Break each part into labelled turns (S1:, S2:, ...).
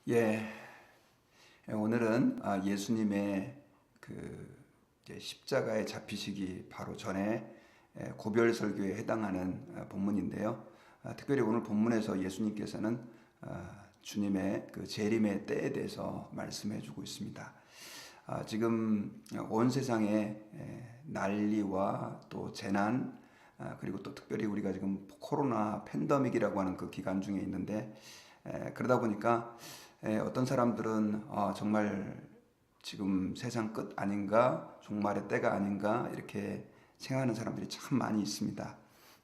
S1: 예, 오늘은 예수님의 그 이제 십자가에 잡히시기 바로 전에 고별 설교에 해당하는 본문인데요. 특별히 오늘 본문에서 예수님께서는 주님의 그 재림의 때에 대해서 말씀해 주고 있습니다. 지금 온 세상에 난리와 또 재난, 그리고 또 특별히 우리가 지금 코로나 팬데믹이라고 하는 그 기간 중에 있는데, 그러다 보니까 어떤 사람들은 정말 지금 세상 끝 아닌가, 종말의 때가 아닌가 이렇게 생각하는 사람들이 참 많이 있습니다.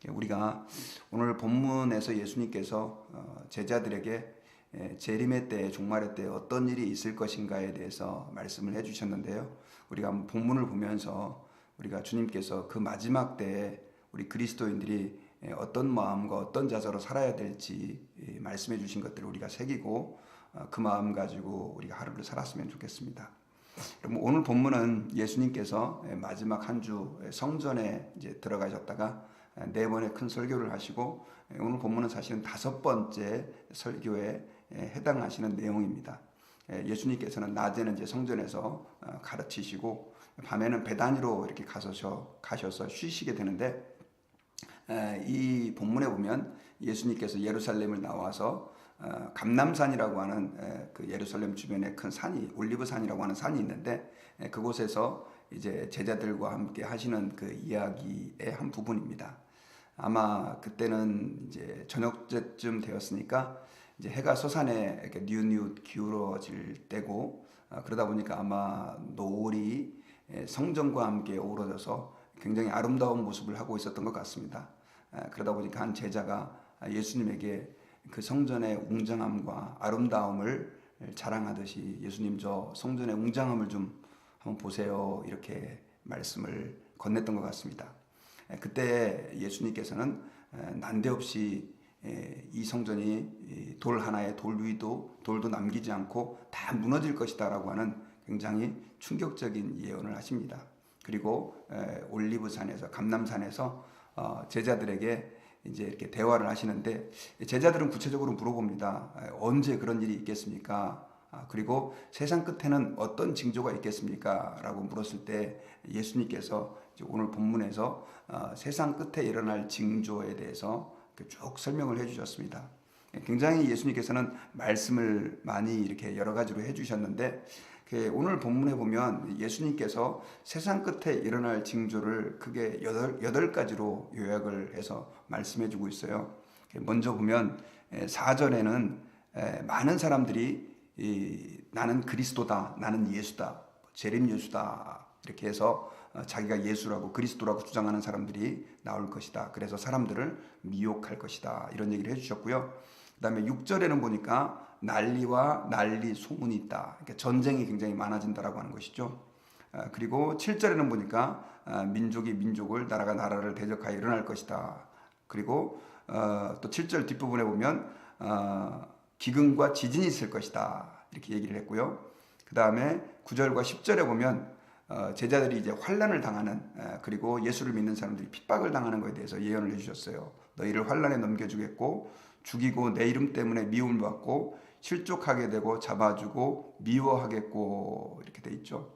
S1: 우리가 오늘 본문에서 예수님께서 제자들에게 재림의 때, 종말의 때 어떤 일이 있을 것인가에 대해서 말씀을 해주셨는데요. 우리가 한번 본문을 보면서 우리가 주님께서 그 마지막 때에 우리 그리스도인들이 어떤 마음과 어떤 자세로 살아야 될지 말씀해 주신 것들을 우리가 새기고 그 마음 가지고 우리가 하루를 살았으면 좋겠습니다. 그럼 오늘 본문은 예수님께서 마지막 한 주 성전에 이제 들어가셨다가 네 번의 큰 설교를 하시고, 오늘 본문은 사실은 다섯 번째 설교에 해당하시는 내용입니다. 예수님께서는 낮에는 이제 성전에서 가르치시고 밤에는 베다니로 이렇게 가셔서 쉬시게 되는데, 이 본문에 보면 예수님께서 예루살렘을 나와서 감람산이라고 하는 그 예루살렘 주변에 큰 산이, 올리브산이라고 하는 산이 있는데, 그곳에서 이제 제자들과 함께 하시는 그 이야기의 한 부분입니다. 아마 그때는 이제 저녁 때쯤 되었으니까 이제 해가 서산에 이렇게 뉘웃뉘웃 기울어질 때고, 그러다 보니까 아마 노을이 성전과 함께 어우러져서 굉장히 아름다운 모습을 하고 있었던 것 같습니다. 그러다 보니까 한 제자가 예수님에게 그 성전의 웅장함과 아름다움을 자랑하듯이, 예수님 저 성전의 웅장함을 좀 한번 보세요, 이렇게 말씀을 건넸던 것 같습니다. 그때 예수님께서는 난데없이 이 성전이 돌 하나에 돌 위도 돌도 남기지 않고 다 무너질 것이다 라고 하는 굉장히 충격적인 예언을 하십니다. 그리고 올리브산에서, 감람산에서 제자들에게 이제 이렇게 대화를 하시는데, 제자들은 구체적으로 물어봅니다. 언제 그런 일이 있겠습니까? 그리고 세상 끝에는 어떤 징조가 있겠습니까? 라고 물었을 때 예수님께서 오늘 본문에서 세상 끝에 일어날 징조에 대해서 쭉 설명을 해주셨습니다. 굉장히 예수님께서는 말씀을 많이 이렇게 여러 가지로 해주셨는데, 오늘 본문에 보면 예수님께서 세상 끝에 일어날 징조를 크게 여덟 가지로 요약을 해서 말씀해 주고 있어요. 먼저 보면 4절에는 많은 사람들이 나는 그리스도다, 나는 예수다, 재림 예수다 이렇게 해서 자기가 예수라고 그리스도라고 주장하는 사람들이 나올 것이다. 그래서 사람들을 미혹할 것이다, 이런 얘기를 해주셨고요. 그 다음에 6절에는 보니까 난리와 난리 소문이 있다. 그러니까 전쟁이 굉장히 많아진다라고 하는 것이죠. 그리고 7절에는 보니까 민족이 민족을, 나라가 나라를 대적하여 일어날 것이다. 그리고 또 7절 뒷부분에 보면 기근과 지진이 있을 것이다, 이렇게 얘기를 했고요. 그 다음에 9절과 10절에 보면 제자들이 이제 환난을 당하는, 그리고 예수를 믿는 사람들이 핍박을 당하는 것에 대해서 예언을 해주셨어요. 너희를 환난에 넘겨주겠고 죽이고 내 이름 때문에 미움을 받고 실족하게 되고 잡아주고 미워하겠고, 이렇게 돼 있죠.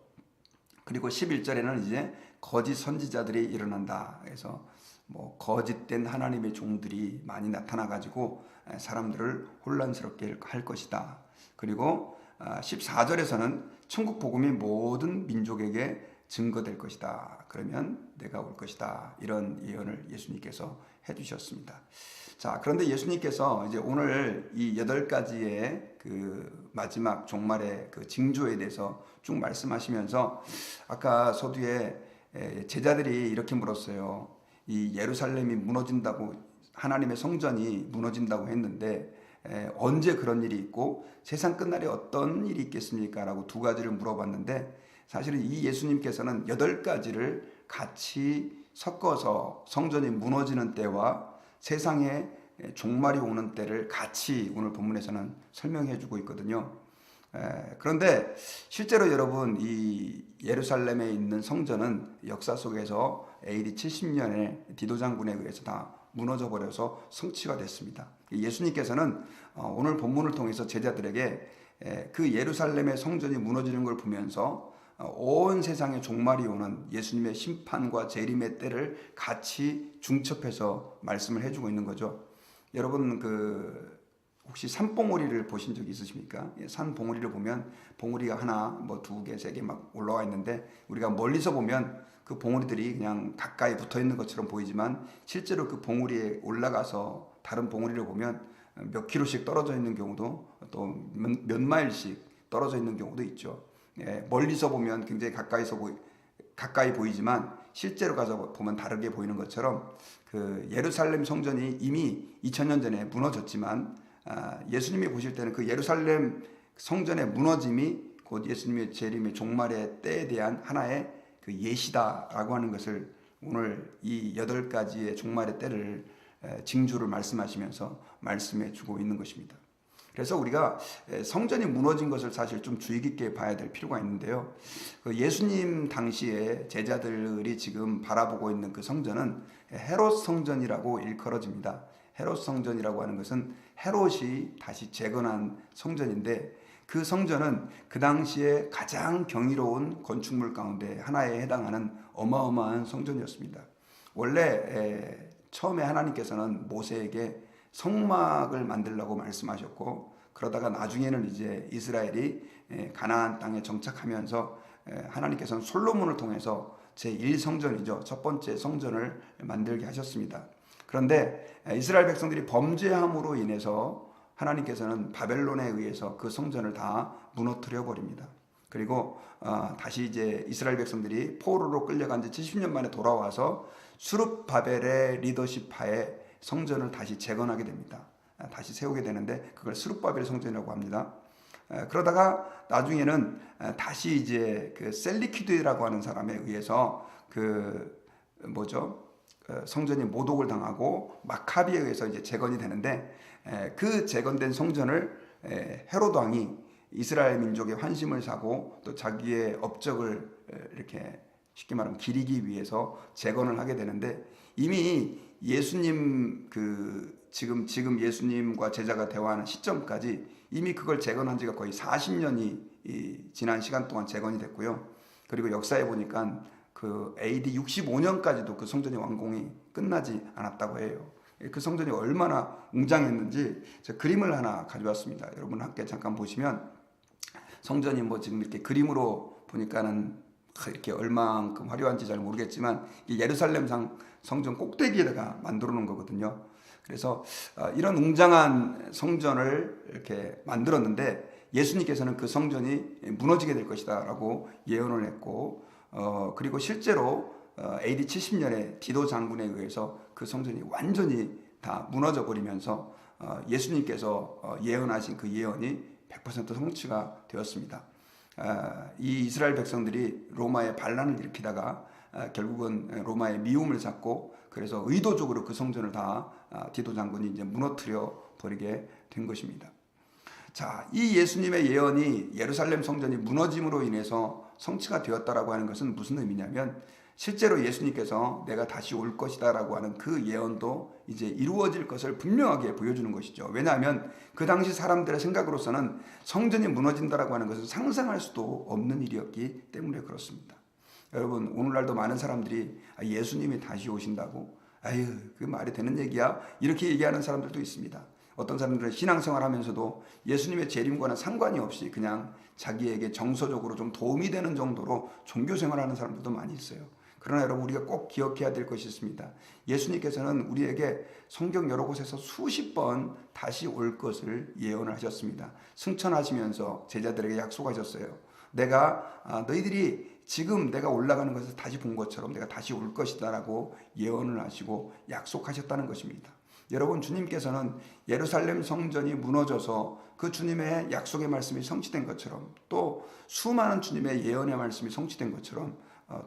S1: 그리고 11절에는 이제 거짓 선지자들이 일어난다. 그래서 뭐 거짓된 하나님의 종들이 많이 나타나 가지고 사람들을 혼란스럽게 할 것이다. 그리고 14절에서는 천국 복음이 모든 민족에게 증거될 것이다. 그러면 내가 올 것이다. 이런 예언을 예수님께서 해주셨습니다. 자, 그런데 예수님께서 이제 오늘 이 8가지의 그 마지막 종말의 그 징조에 대해서 쭉 말씀하시면서, 아까 서두에 제자들이 이렇게 물었어요. 이 예루살렘이 무너진다고, 하나님의 성전이 무너진다고 했는데 언제 그런 일이 있고 세상 끝날에 어떤 일이 있겠습니까? 라고 두 가지를 물어봤는데, 사실은 이 예수님께서는 8가지를 같이 섞어서 성전이 무너지는 때와 세상에 종말이 오는 때를 같이 오늘 본문에서는 설명해 주고 있거든요. 그런데 실제로 여러분, 이 예루살렘에 있는 성전은 역사 속에서 AD 70년에 디도 장군에 의해서 다 무너져 버려서 성취가 됐습니다. 예수님께서는 오늘 본문을 통해서 제자들에게 그 예루살렘의 성전이 무너지는 걸 보면서 온 세상의 종말이 오는 예수님의 심판과 재림의 때를 같이 중첩해서 말씀을 해주고 있는 거죠. 여러분 혹시 산봉우리를 보신 적 있으십니까? 산봉우리를 보면 봉우리가 하나, 뭐 2개, 3개 막 올라와 있는데 우리가 멀리서 보면 그 봉우리들이 그냥 가까이 붙어 있는 것처럼 보이지만 실제로 그 봉우리에 올라가서 다른 봉우리를 보면 몇 킬로씩 떨어져 있는 경우도 또 몇 마일씩 떨어져 있는 경우도 있죠. 멀리서 보면 굉장히 가까이 보이지만 실제로 가서 보면 다르게 보이는 것처럼 그 예루살렘 성전이 이미 2000년 전에 무너졌지만 예수님이 보실 때는 그 예루살렘 성전의 무너짐이 곧 예수님의 재림의 종말의 때에 대한 하나의 그 예시다라고 하는 것을 오늘 이 8가지의 종말의 때를 징조를 말씀하시면서 말씀해 주고 있는 것입니다. 그래서 우리가 성전이 무너진 것을 사실 좀 주의 깊게 봐야 될 필요가 있는데요. 그 예수님 당시에 제자들이 지금 바라보고 있는 그 성전은 헤롯 성전이라고 일컬어집니다. 헤롯 성전이라고 하는 것은 헤롯이 다시 재건한 성전인데 그 성전은 그 당시에 가장 경이로운 건축물 가운데 하나에 해당하는 어마어마한 성전이었습니다. 원래 처음에 하나님께서는 모세에게 성막을 만들라고 말씀하셨고 그러다가 나중에는 이제 이스라엘이 가나안 땅에 정착하면서 하나님께서는 솔로몬을 통해서 제1성전이죠. 첫 번째 성전을 만들게 하셨습니다. 그런데 이스라엘 백성들이 범죄함으로 인해서 하나님께서는 바벨론에 의해서 그 성전을 다 무너뜨려 버립니다. 그리고 다시 이제 이스라엘 백성들이 포로로 끌려간 지 70년 만에 돌아와서 수룹바벨의 리더십 하에 성전을 다시 재건하게 됩니다. 다시 세우게 되는데 그걸 수룹바벨 성전이라고 합니다. 그러다가 나중에는 다시 이제 그 셀리키드라고 하는 사람에 의해서 성전이 모독을 당하고 마카비에 의해서 이제 재건이 되는데 그 재건된 성전을 헤롯 왕이 이스라엘 민족의 환심을 사고 또 자기의 업적을 이렇게 쉽게 말하면 기리기 위해서 재건을 하게 되는데 이미 예수님 지금 예수님과 제자가 대화하는 시점까지 이미 그걸 재건한 지가 거의 40년이 지난 시간 동안 재건이 됐고요. 그리고 역사에 보니까 그 AD 65년까지도 그 성전이 완공이 끝나지 않았다고 해요. 그 성전이 얼마나 웅장했는지 제가 그림을 하나 가져왔습니다. 여러분 함께 잠깐 보시면 성전이 뭐 지금 이렇게 그림으로 보니까는 이렇게 얼만큼 화려한지 잘 모르겠지만 예루살렘 성전 꼭대기에다가 만들어 놓은 거거든요. 그래서 이런 웅장한 성전을 이렇게 만들었는데 예수님께서는 그 성전이 무너지게 될 것이다 라고 예언을 했고 그리고 실제로 AD 70년에 디도 장군에 의해서 그 성전이 완전히 다 무너져 버리면서 예수님께서 예언하신 그 예언이 100% 성취가 되었습니다. 이 이스라엘 백성들이 로마의 반란을 일으키다가 결국은 로마의 미움을 샀고 그래서 의도적으로 그 성전을 다 디도 장군이 이제 무너뜨려 버리게 된 것입니다. 자, 이 예수님의 예언이 예루살렘 성전이 무너짐으로 인해서 성취가 되었다라고 하는 것은 무슨 의미냐면 실제로 예수님께서 내가 다시 올 것이다라고 하는 그 예언도 이제 이루어질 것을 분명하게 보여주는 것이죠. 왜냐하면 그 당시 사람들의 생각으로서는 성전이 무너진다라고 하는 것은 상상할 수도 없는 일이었기 때문에 그렇습니다. 여러분 오늘날도 많은 사람들이 예수님이 다시 오신다고 아유 그 말이 되는 얘기야 이렇게 얘기하는 사람들도 있습니다. 어떤 사람들은 신앙생활 하면서도 예수님의 재림과는 상관이 없이 그냥 자기에게 정서적으로 좀 도움이 되는 정도로 종교생활하는 사람들도 많이 있어요. 그러나 여러분 우리가 꼭 기억해야 될 것이 있습니다. 예수님께서는 우리에게 성경 여러 곳에서 수십 번 다시 올 것을 예언을 하셨습니다. 승천하시면서 제자들에게 약속하셨어요. 내가 너희들이 지금 내가 올라가는 것을 다시 본 것처럼 내가 다시 올 것이다 라고 예언을 하시고 약속하셨다는 것입니다. 여러분 주님께서는 예루살렘 성전이 무너져서 그 주님의 약속의 말씀이 성취된 것처럼 또 수많은 주님의 예언의 말씀이 성취된 것처럼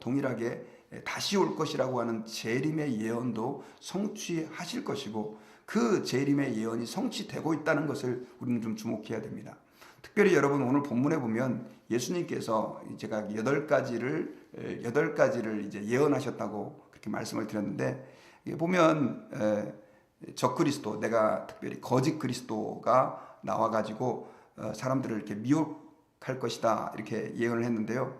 S1: 동일하게 다시 올 것이라고 하는 재림의 예언도 성취하실 것이고 그 재림의 예언이 성취되고 있다는 것을 우리는 좀 주목해야 됩니다. 특별히 여러분 오늘 본문에 보면 예수님께서 제가 8가지를 이제 예언하셨다고 그렇게 말씀을 드렸는데 보면 적그리스도 내가 특별히 거짓 그리스도가 나와가지고 사람들을 이렇게 미혹할 것이다 이렇게 예언을 했는데요.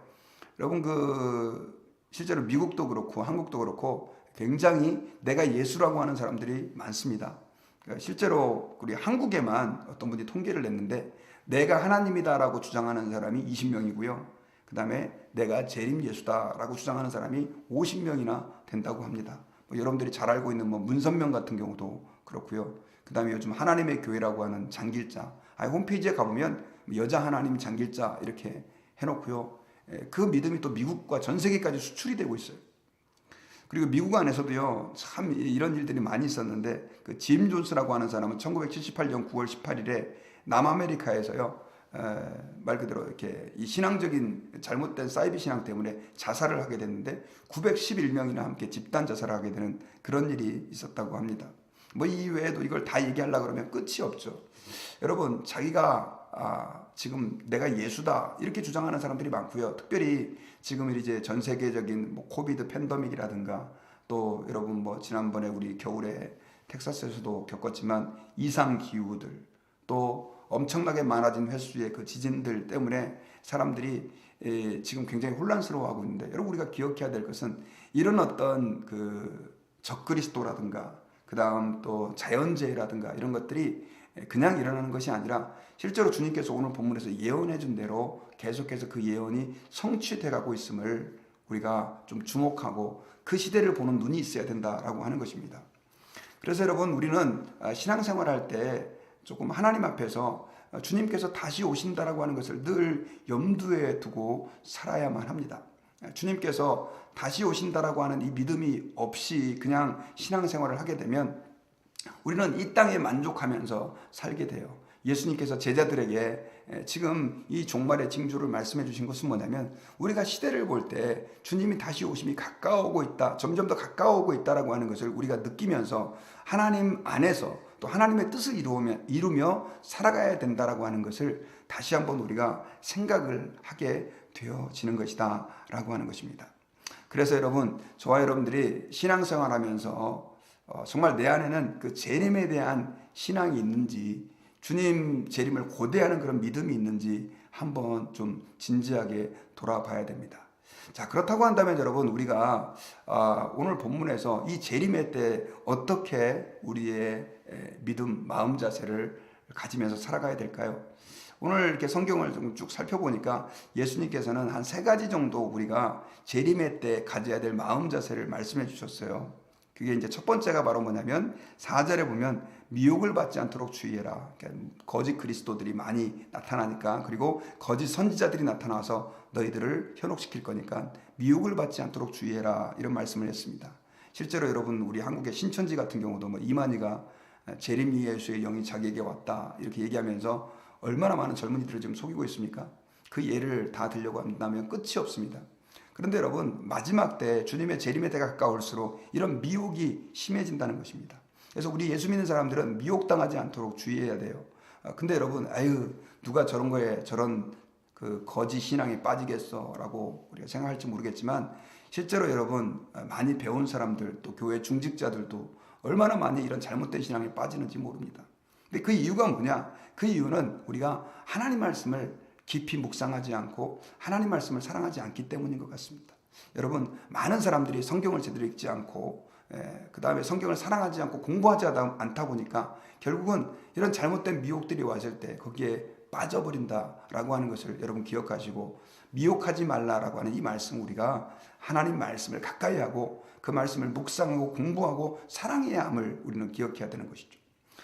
S1: 여러분 실제로 미국도 그렇고 한국도 그렇고 굉장히 내가 예수라고 하는 사람들이 많습니다. 그러니까 실제로 우리 한국에만 어떤 분이 통계를 냈는데 내가 하나님이다라고 주장하는 사람이 20명이고요. 그 다음에 내가 재림 예수다라고 주장하는 사람이 50명이나 된다고 합니다. 여러분들이 잘 알고 있는 문선명 같은 경우도 그렇고요. 그 다음에 요즘 하나님의 교회라고 하는 장길자, 홈페이지에 가보면 여자 하나님 장길자 이렇게 해놓고요. 그 믿음이 또 미국과 전 세계까지 수출이 되고 있어요. 그리고 미국 안에서도요, 참 이런 일들이 많이 있었는데, 짐 존스라고 하는 사람은 1978년 9월 18일에 남아메리카에서요, 말 그대로 이렇게 이 신앙적인 잘못된 사이비 신앙 때문에 자살을 하게 됐는데 911명이나 함께 집단 자살을 하게 되는 그런 일이 있었다고 합니다. 이 외에도 이걸 다 얘기하려고 그러면 끝이 없죠. 여러분, 자기가 지금 내가 예수다 이렇게 주장하는 사람들이 많고요. 특별히 지금 이제 전 세계적인 코비드 팬데믹이라든가 또 여러분 지난번에 우리 겨울에 텍사스에서도 겪었지만 이상 기후들 또 엄청나게 많아진 횟수의 그 지진들 때문에 사람들이 지금 굉장히 혼란스러워하고 있는데, 여러분 우리가 기억해야 될 것은 이런 어떤 적그리스도라든가 그 다음 또 자연재해라든가 이런 것들이 그냥 일어나는 것이 아니라 실제로 주님께서 오늘 본문에서 예언해 준 대로 계속해서 그 예언이 성취돼 가고 있음을 우리가 좀 주목하고 그 시대를 보는 눈이 있어야 된다라고 하는 것입니다. 그래서 여러분 우리는 신앙생활할 때 조금 하나님 앞에서 주님께서 다시 오신다라고 하는 것을 늘 염두에 두고 살아야만 합니다. 주님께서 다시 오신다라고 하는 이 믿음이 없이 그냥 신앙생활을 하게 되면 우리는 이 땅에 만족하면서 살게 돼요. 예수님께서 제자들에게 지금 이 종말의 징조를 말씀해 주신 것은 뭐냐면, 우리가 시대를 볼 때 주님이 다시 오심이 가까워오고 있다, 점점 더 가까워오고 있다라고 하는 것을 우리가 느끼면서 하나님 안에서 또 하나님의 뜻을 이루며 살아가야 된다라고 하는 것을 다시 한번 우리가 생각을 하게 되어지는 것이다 라고 하는 것입니다. 그래서 여러분, 저와 여러분들이 신앙생활하면서 정말 내 안에는 그 재림에 대한 신앙이 있는지, 주님 재림을 고대하는 그런 믿음이 있는지 한번 좀 진지하게 돌아봐야 됩니다. 자, 그렇다고 한다면 여러분, 우리가 오늘 본문에서 이 재림의 때 어떻게 우리의 믿음, 마음 자세를 가지면서 살아가야 될까요? 오늘 이렇게 성경을 좀 쭉 살펴보니까 예수님께서는 한 3가지 정도 우리가 재림의 때 가져야 될 마음 자세를 말씀해 주셨어요. 그게 이제 첫 번째가 바로 뭐냐면 4절에 보면 미혹을 받지 않도록 주의해라. 그러니까 거짓 그리스도들이 많이 나타나니까, 그리고 거짓 선지자들이 나타나서 너희들을 현혹시킬 거니까 미혹을 받지 않도록 주의해라, 이런 말씀을 했습니다. 실제로 여러분 우리 한국의 신천지 같은 경우도 이만희가 재림 예수의 영이 자기에게 왔다 이렇게 얘기하면서 얼마나 많은 젊은이들을 지금 속이고 있습니까? 그 예를 다 들려고 한다면 끝이 없습니다. 그런데 여러분, 마지막 때 주님의 재림의 때가 가까울수록 이런 미혹이 심해진다는 것입니다. 그래서 우리 예수 믿는 사람들은 미혹당하지 않도록 주의해야 돼요. 근데 여러분, 누가 저런 거에 저런 그 거짓 신앙에 빠지겠어 라고 우리가 생각할지 모르겠지만, 실제로 여러분 많이 배운 사람들 또 교회 중직자들도 얼마나 많이 이런 잘못된 신앙에 빠지는지 모릅니다. 근데 그 이유가 뭐냐? 그 이유는 우리가 하나님 말씀을 깊이 묵상하지 않고 하나님 말씀을 사랑하지 않기 때문인 것 같습니다. 여러분, 많은 사람들이 성경을 제대로 읽지 않고 그 다음에 성경을 사랑하지 않고 공부하지 않다 보니까 결국은 이런 잘못된 미혹들이 왔을 때 거기에 빠져버린다라고 하는 것을 여러분 기억하시고, 미혹하지 말라라고 하는 이 말씀, 우리가 하나님 말씀을 가까이 하고 그 말씀을 묵상하고 공부하고 사랑해야 함을 우리는 기억해야 되는 것이죠.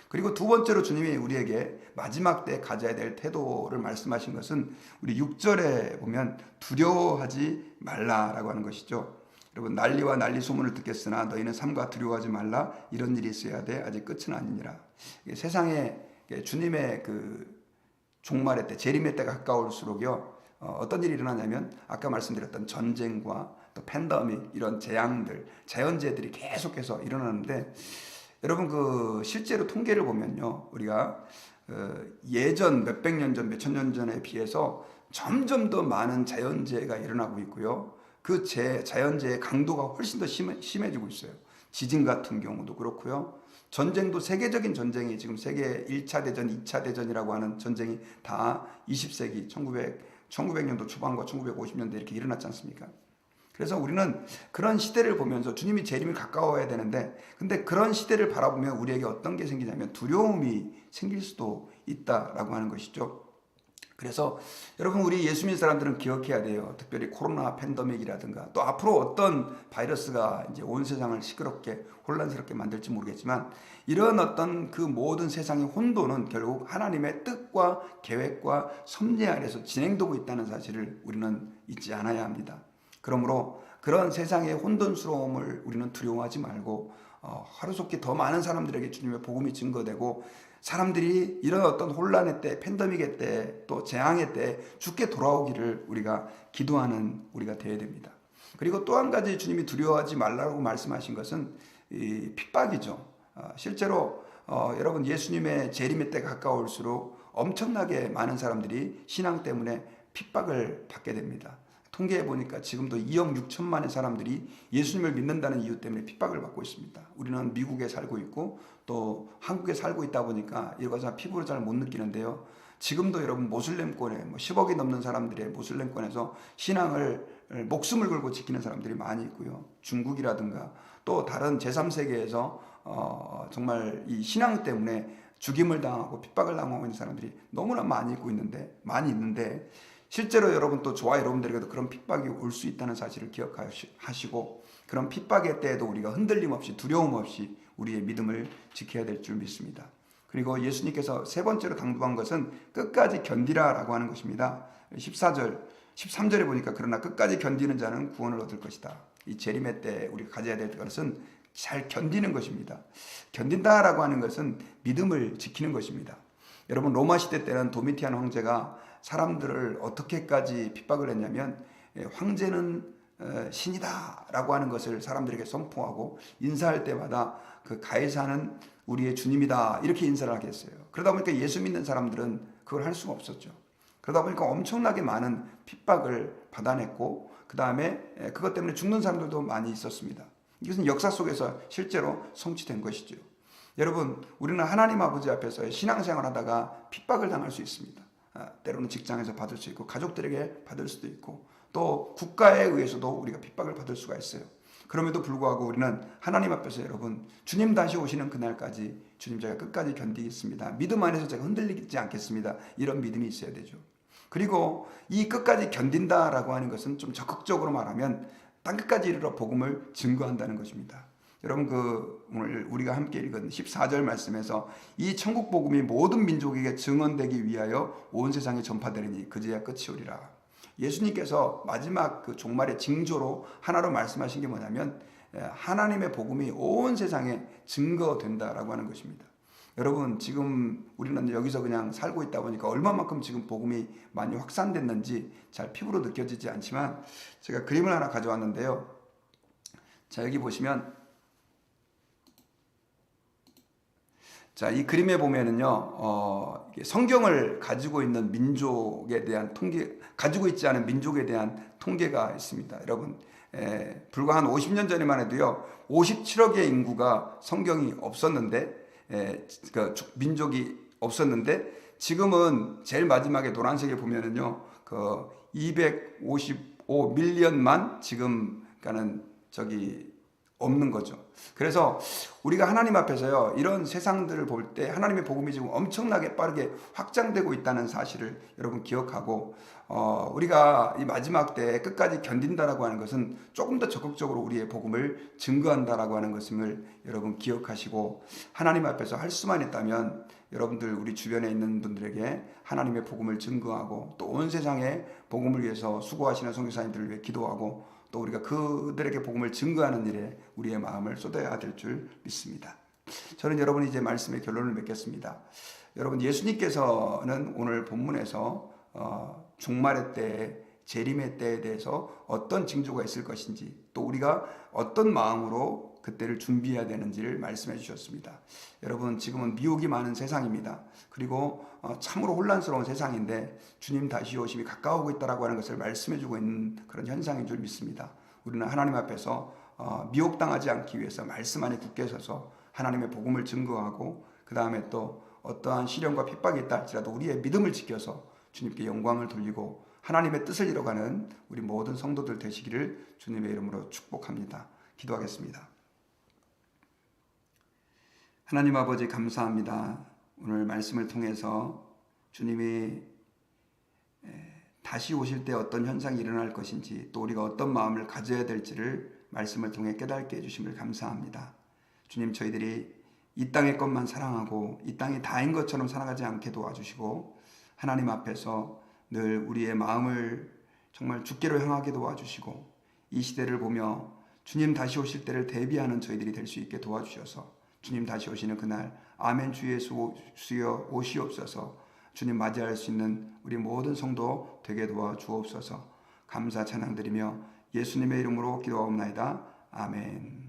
S1: 그리고 두 번째로 주님이 우리에게 마지막 때 가져야 될 태도를 말씀하신 것은 우리 6절에 보면 두려워하지 말라라고 하는 것이죠. 여러분, 난리와 난리 소문을 듣겠으나 너희는 삼가 두려워하지 말라. 이런 일이 있어야 돼. 아직 끝은 아니니라. 세상에 주님의 그 종말의 때, 재림의 때가 가까울수록요, 어떤 일이 일어나냐면 아까 말씀드렸던 전쟁과 또 팬데믹, 이런 재앙들, 자연재해들이 계속해서 일어나는데, 여러분 실제로 통계를 보면요, 우리가 예전 몇백 년 전, 몇천 년 전에 비해서 점점 더 많은 자연재해가 일어나고 있고요. 그 자연재해 강도가 훨씬 더 심해지고 있어요. 지진 같은 경우도 그렇고요. 전쟁도 세계적인 전쟁이 지금 세계 1차 대전, 2차 대전이라고 하는 전쟁이 다 20세기 1900년도 초반과 1950년대 이렇게 일어났지 않습니까? 그래서 우리는 그런 시대를 보면서 주님이 재림이 가까워야 되는데, 근데 그런 시대를 바라보면 우리에게 어떤 게 생기냐면 두려움이 생길 수도 있다라고 하는 것이죠. 그래서 여러분, 우리 예수 믿는 사람들은 기억해야 돼요. 특별히 코로나 팬데믹이라든가 또 앞으로 어떤 바이러스가 이제 온 세상을 시끄럽게 혼란스럽게 만들지 모르겠지만, 이런 어떤 그 모든 세상의 혼돈은 결국 하나님의 뜻과 계획과 섭리 아래서 진행되고 있다는 사실을 우리는 잊지 않아야 합니다. 그러므로 그런 세상의 혼돈스러움을 우리는 두려워하지 말고 하루속히 더 많은 사람들에게 주님의 복음이 증거되고, 사람들이 이런 어떤 혼란의 때, 팬데믹의 때, 또 재앙의 때 주께 돌아오기를 우리가 기도하는 우리가 되어야 됩니다. 그리고 또 한 가지 주님이 두려워하지 말라고 말씀하신 것은 이 핍박이죠. 실제로 여러분, 예수님의 재림의 때가 가까울수록 엄청나게 많은 사람들이 신앙 때문에 핍박을 받게 됩니다. 통계해 보니까 지금도 2억 6천만의 사람들이 예수님을 믿는다는 이유 때문에 핍박을 받고 있습니다. 우리는 미국에 살고 있고 또 한국에 살고 있다 보니까 이것을 피부로 잘 못 느끼는데요. 지금도 여러분, 모슬렘권에 10억이 넘는 사람들의 모슬렘권에서 신앙을 목숨을 걸고 지키는 사람들이 많이 있고요. 중국이라든가 또 다른 제3세계에서 정말 이 신앙 때문에 죽임을 당하고 핍박을 당하고 있는 사람들이 너무나 많이 있는데 실제로 여러분, 또 저와 여러분들에게도 그런 핍박이 올 수 있다는 사실을 기억하시고, 그런 핍박의 때에도 우리가 흔들림 없이 두려움 없이 우리의 믿음을 지켜야 될 줄 믿습니다. 그리고 예수님께서 세 번째로 당부한 것은 끝까지 견디라라고 하는 것입니다. 13절에 보니까 그러나 끝까지 견디는 자는 구원을 얻을 것이다. 이 재림의 때 우리가 가져야 될 것은 잘 견디는 것입니다. 견딘다라고 하는 것은 믿음을 지키는 것입니다. 여러분, 로마 시대 때는 도미티안 황제가 사람들을 어떻게까지 핍박을 했냐면, 황제는 신이다 라고 하는 것을 사람들에게 선포하고, 인사할 때마다 그 가이사는 우리의 주님이다 이렇게 인사를 하게 했어요. 그러다 보니까 예수 믿는 사람들은 그걸 할 수가 없었죠. 그러다 보니까 엄청나게 많은 핍박을 받아냈고, 그 다음에 그것 때문에 죽는 사람들도 많이 있었습니다. 이것은 역사 속에서 실제로 성취된 것이죠. 여러분, 우리는 하나님 아버지 앞에서 신앙생활 하다가 핍박을 당할 수 있습니다. 때로는 직장에서 받을 수 있고, 가족들에게 받을 수도 있고, 또 국가에 의해서도 우리가 핍박을 받을 수가 있어요. 그럼에도 불구하고 우리는 하나님 앞에서 여러분, 주님 다시 오시는 그날까지 주님, 제가 끝까지 견디겠습니다. 믿음 안에서 제가 흔들리지 않겠습니다. 이런 믿음이 있어야 되죠. 그리고 이 끝까지 견딘다라고 하는 것은 좀 적극적으로 말하면 땅끝까지 이르러 복음을 증거한다는 것입니다. 여러분, 오늘 우리가 함께 읽은 14절 말씀에서 이 천국 복음이 모든 민족에게 증언되기 위하여 온 세상에 전파되리니 그제야 끝이 오리라. 예수님께서 마지막 그 종말의 징조로 하나로 말씀하신 게 뭐냐면, 하나님의 복음이 온 세상에 증거된다라고 하는 것입니다. 여러분, 지금 우리는 여기서 그냥 살고 있다 보니까 얼마만큼 지금 복음이 많이 확산됐는지 잘 피부로 느껴지지 않지만, 제가 그림을 하나 가져왔는데요. 자, 여기 보시면, 자, 이 그림에 보면은요, 성경을 가지고 있는 민족에 대한 가지고 있지 않은 민족에 대한 통계가 있습니다. 여러분, 불과 한 50년 전에만 해도요, 57억의 인구가 성경이 없었는데, 그 민족이 없었는데, 지금은 제일 마지막에 노란색에 보면은요, 255 밀리언만 지금, 그러니까는 없는 거죠. 그래서 우리가 하나님 앞에서요, 이런 세상들을 볼 때 하나님의 복음이 지금 엄청나게 빠르게 확장되고 있다는 사실을 여러분 기억하고, 우리가 이 마지막 때 끝까지 견딘다라고 하는 것은 조금 더 적극적으로 우리의 복음을 증거한다라고 하는 것을 여러분 기억하시고, 하나님 앞에서 할 수만 있다면 여러분들, 우리 주변에 있는 분들에게 하나님의 복음을 증거하고, 또 온 세상에 복음을 위해서 수고하시는 선교사님들을 위해 기도하고, 또 우리가 그들에게 복음을 증거하는 일에 우리의 마음을 쏟아야 될 줄 믿습니다. 저는 여러분, 이제 말씀의 결론을 맺겠습니다. 여러분, 예수님께서는 오늘 본문에서 종말의 때, 재림의 때에 대해서 어떤 징조가 있을 것인지, 또 우리가 어떤 마음으로 그때를 준비해야 되는지를 말씀해 주셨습니다. 여러분, 지금은 미혹이 많은 세상입니다. 그리고 참으로 혼란스러운 세상인데, 주님 다시 오심이 가까우고 있다라고 하는 것을 말씀해 주고 있는 그런 현상인 줄 믿습니다. 우리는 하나님 앞에서 미혹당하지 않기 위해서 말씀 안에 굳게 서서 하나님의 복음을 증거하고 그 다음에 또 어떠한 시련과 핍박이 있다 할지라도 우리의 믿음을 지켜서 주님께 영광을 돌리고 하나님의 뜻을 이뤄가는 우리 모든 성도들 되시기를 주님의 이름으로 축복합니다. 기도하겠습니다. 하나님 아버지 감사합니다. 오늘 말씀을 통해서 주님이 다시 오실 때 어떤 현상이 일어날 것인지 또 우리가 어떤 마음을 가져야 될지를 말씀을 통해 깨닫게 해주심을 감사합니다. 주님, 저희들이 이 땅의 것만 사랑하고 이 땅이 다인 것처럼 살아가지 않게 도와주시고 하나님 앞에서 늘 우리의 마음을 정말 주께로 향하게 도와주시고 이 시대를 보며 주님 다시 오실 때를 대비하는 저희들이 될 수 있게 도와주셔서 주님 다시 오시는 그날 아멘 주 예수 주여 오시옵소서 주님 맞이할 수 있는 우리 모든 성도 되게 도와주옵소서 감사 찬양드리며 예수님의 이름으로 기도하옵나이다. 아멘.